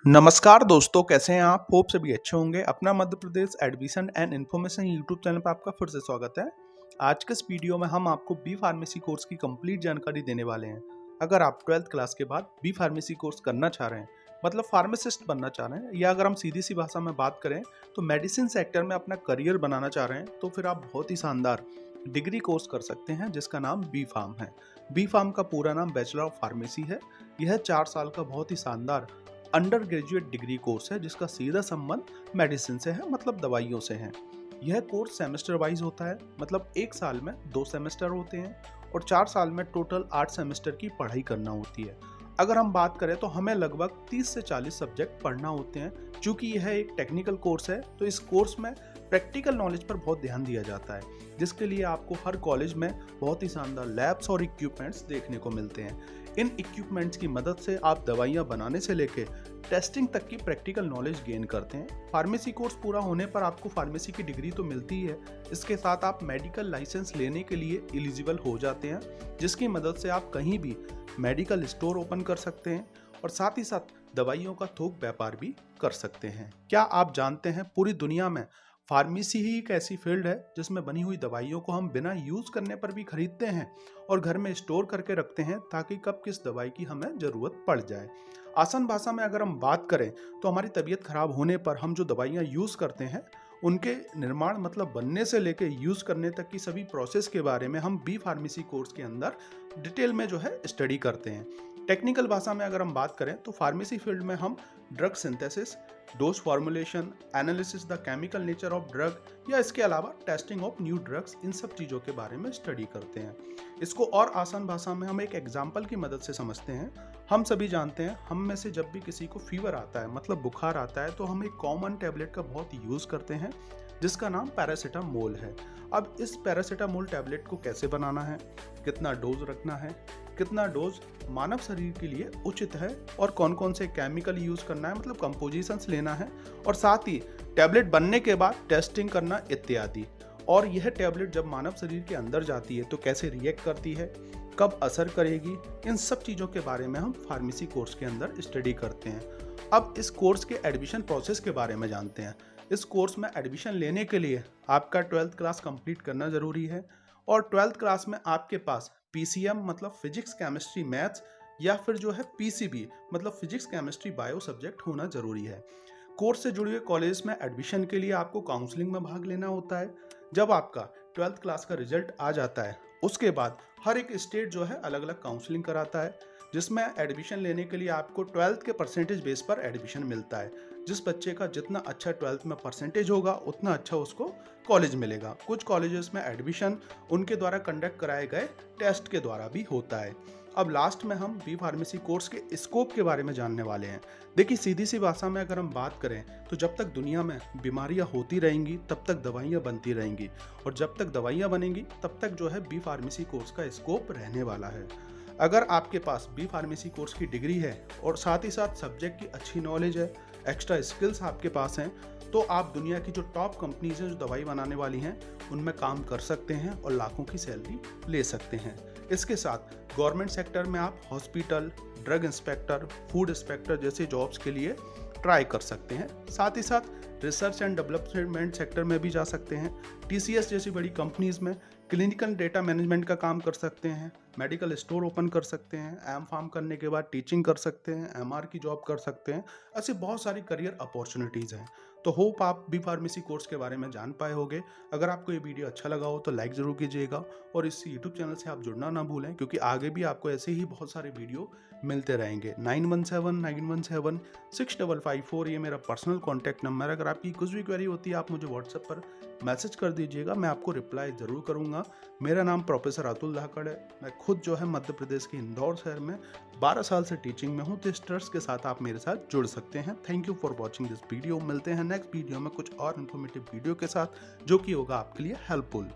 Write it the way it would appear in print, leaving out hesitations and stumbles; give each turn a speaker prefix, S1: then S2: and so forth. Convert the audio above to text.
S1: नमस्कार दोस्तों, कैसे हैं आप? होप सभी अच्छे होंगे। अपना Madhya Pradesh admission and information YouTube channel पर आपका फिर से स्वागत है। आज के इस वीडियो में हम आपको बी फार्मेसी कोर्स की कंप्लीट जानकारी देने वाले हैं। अगर आप 12th क्लास के बाद बी फार्मेसी कोर्स करना चाह रहे हैं, मतलब फार्मासिस्ट बनना चाह रहे हैं, या अगर हम सीधी सी भाषा में बात करें तो मेडिसिन सेक्टर में अपना करियर बनाना चाह रहे हैं, तो फिर आप बहुत ही शानदार डिग्री कोर्स कर सकते हैं जिसका नाम बी फार्म है। बी फार्म का पूरा नाम बैचलर ऑफ फार्मेसी है। यह 4 साल का बहुत ही शानदार अंडर ग्रेजुएट डिग्री कोर्स है जिसका सीधा संबंध मेडिसिन से है, मतलब दवाइयों से है। यह कोर्स सेमेस्टर वाइज होता है, मतलब एक साल में 2 सेमेस्टर होते हैं और 4 साल में टोटल 8 सेमेस्टर की पढ़ाई करना होती है। अगर हम बात करें तो हमें लगभग 30 से 40 सब्जेक्ट पढ़ना होते हैं। चूंकि यह एक टेक्निकल कोर्स है तो इस कोर्स में प्रैक्टिकल नॉलेज पर बहुत ध्यान दिया जाता है, जिसके लिए आपको हर कॉलेज में बहुत ही शानदार लैब्स और इक्विपमेंट्स देखने को मिलते हैं। इन इक्विपमेंट्स की मदद से आप दवाइयां बनाने से लेकर टेस्टिंग तक की प्रैक्टिकल नॉलेज गेन करते हैं। फार्मेसी कोर्स पूरा होने पर आपको फार्मेसी की डिग्री तो मिलती है, इसके साथ आप मेडिकल लाइसेंस लेने के लिए एलिजिबल हो जाते हैं, जिसकी मदद से आप कहीं भी मेडिकल स्टोर ओपन कर सकते हैं और साथ ही साथ दवाइयों का थोक व्यापार भी कर सकते हैं। क्या आप जानते हैं पूरी दुनिया में फार्मेसी ही एक ऐसी फील्ड है जिसमें बनी हुई दवाइयों को हम बिना यूज करने पर भी खरीदते हैं और घर में स्टोर करके रखते हैं ताकि कब किस दवाई की हमें जरूरत पड़ जाए। आसान भाषा में अगर हम बात करें तो हमारी तबीयत खराब होने पर हम जो दवाइयाँ यूज करते हैं उनके निर्माण, मतलब बनने से लेकर यूज करने तक की सभी प्रोसेस के बारे में हम बी फार्मेसी कोर्स के अंदर डिटेल में स्टडी करते हैं। टेक्निकल भाषा में अगर हम बात करें तो फार्मेसी फील्ड में हम drug synthesis, dose formulation, analysis the chemical nature of drug या इसके अलावा टेस्टिंग ऑफ न्यू ड्रग्स, इन सब चीज़ों के बारे में स्टडी करते हैं। इसको और आसान भाषा में हम एक एग्जाम्पल की मदद से समझते हैं। हम सभी जानते हैं, हम में से जब भी किसी को फीवर आता है, मतलब बुखार आता है, तो हम एक कॉमन टैबलेट का बहुत यूज़ करते हैं जिसका नाम पैरासीटामोल है। अब इस पैरासीटामोल टैबलेट को कैसे बनाना है, कितना डोज रखना है, कितना डोज मानव शरीर के लिए उचित है और कौन कौन से केमिकल यूज करना है, मतलब कंपोजिशंस लेना है, और साथ ही टैबलेट बनने के बाद टेस्टिंग करना इत्यादि। और यह टैबलेट जब मानव शरीर के अंदर जाती है तो कैसे रिएक्ट करती है, कब असर करेगी, इन सब चीज़ों के बारे में हम फार्मेसी कोर्स के अंदर स्टडी करते हैं। अब इस कोर्स के एडमिशन प्रोसेस के बारे में जानते हैं। इस कोर्स में एडमिशन लेने के लिए आपका 12th क्लास कंप्लीट करना ज़रूरी है और 12th क्लास में आपके पास PCM मतलब फिजिक्स केमिस्ट्री मैथ्स या फिर PCB मतलब फिजिक्स केमिस्ट्री बायो सब्जेक्ट होना ज़रूरी है। कोर्स से जुड़े हुए कॉलेज में एडमिशन के लिए आपको काउंसलिंग में भाग लेना होता है। जब आपका 12th क्लास का रिजल्ट आ जाता है उसके बाद हर एक स्टेट अलग अलग काउंसलिंग कराता है, जिसमें एडमिशन लेने के लिए आपको 12th के परसेंटेज बेस पर एडमिशन मिलता है। जिस बच्चे का जितना अच्छा 12th में परसेंटेज होगा उतना अच्छा उसको कॉलेज मिलेगा। कुछ कॉलेजेस में एडमिशन उनके द्वारा कंडक्ट कराए गए टेस्ट के द्वारा भी होता है। अब लास्ट में हम बी फार्मेसी कोर्स के स्कोप के बारे में जानने वाले हैं। देखिए, सीधी सी भाषा में अगर हम बात करें तो जब तक दुनिया में बीमारियां होती रहेंगी तब तक दवाइयां बनती रहेंगी और जब तक दवाइयां बनेंगी तब तक बी फार्मेसी कोर्स का स्कोप रहने वाला है। अगर आपके पास बी फार्मेसी कोर्स की डिग्री है और साथ ही साथ सब्जेक्ट की अच्छी नॉलेज है, एक्स्ट्रा स्किल्स आपके पास हैं, तो आप दुनिया की जो टॉप कंपनीज हैं जो दवाई बनाने वाली हैं उनमें काम कर सकते हैं और लाखों की सैलरी ले सकते हैं। इसके साथ गवर्नमेंट सेक्टर में आप hospital, drug inspector, food inspector जैसे जॉब्स के लिए ट्राई कर सकते हैं। साथ ही साथ रिसर्च एंड डेवलपमेंट सेक्टर में भी जा सकते हैं। TCS जैसी बड़ी कंपनीज में क्लिनिकल डेटा मैनेजमेंट का काम कर सकते हैं, मेडिकल स्टोर ओपन कर सकते हैं, M.Pharm करने के बाद टीचिंग कर सकते हैं, MR की जॉब कर सकते हैं। ऐसी बहुत सारी करियर अपॉर्चुनिटीज़ हैं। तो होप आप बी फार्मेसी कोर्स के बारे में जान पाए होंगे। अगर आपको ये वीडियो अच्छा लगा हो तो लाइक ज़रूर कीजिएगा और इस यूट्यूब चैनल से आप जुड़ना ना भूलें, क्योंकि आगे भी आपको ऐसे ही बहुत सारे वीडियो मिलते रहेंगे। 9179176554 ये मेरा पर्सनल कॉन्टैक्ट नंबर है। अगर आपकी कुछ भी क्वेरी होती है आप मुझे व्हाट्सएप पर मैसेज कर दीजिएगा, मैं आपको रिप्लाई ज़रूर करूँगा। मेरा नाम प्रोफेसर अतुल धाकड़ है। मैं खुद मध्य प्रदेश के इंदौर शहर में 12 साल से टीचिंग में हूँ, तो इस ट्रस्ट के साथ आप मेरे साथ जुड़ सकते हैं। Thank you for watching this video. मिलते हैं नेक्स्ट वीडियो में कुछ और इन्फॉर्मेटिव वीडियो के साथ जो कि होगा आपके लिए हेल्पफुल।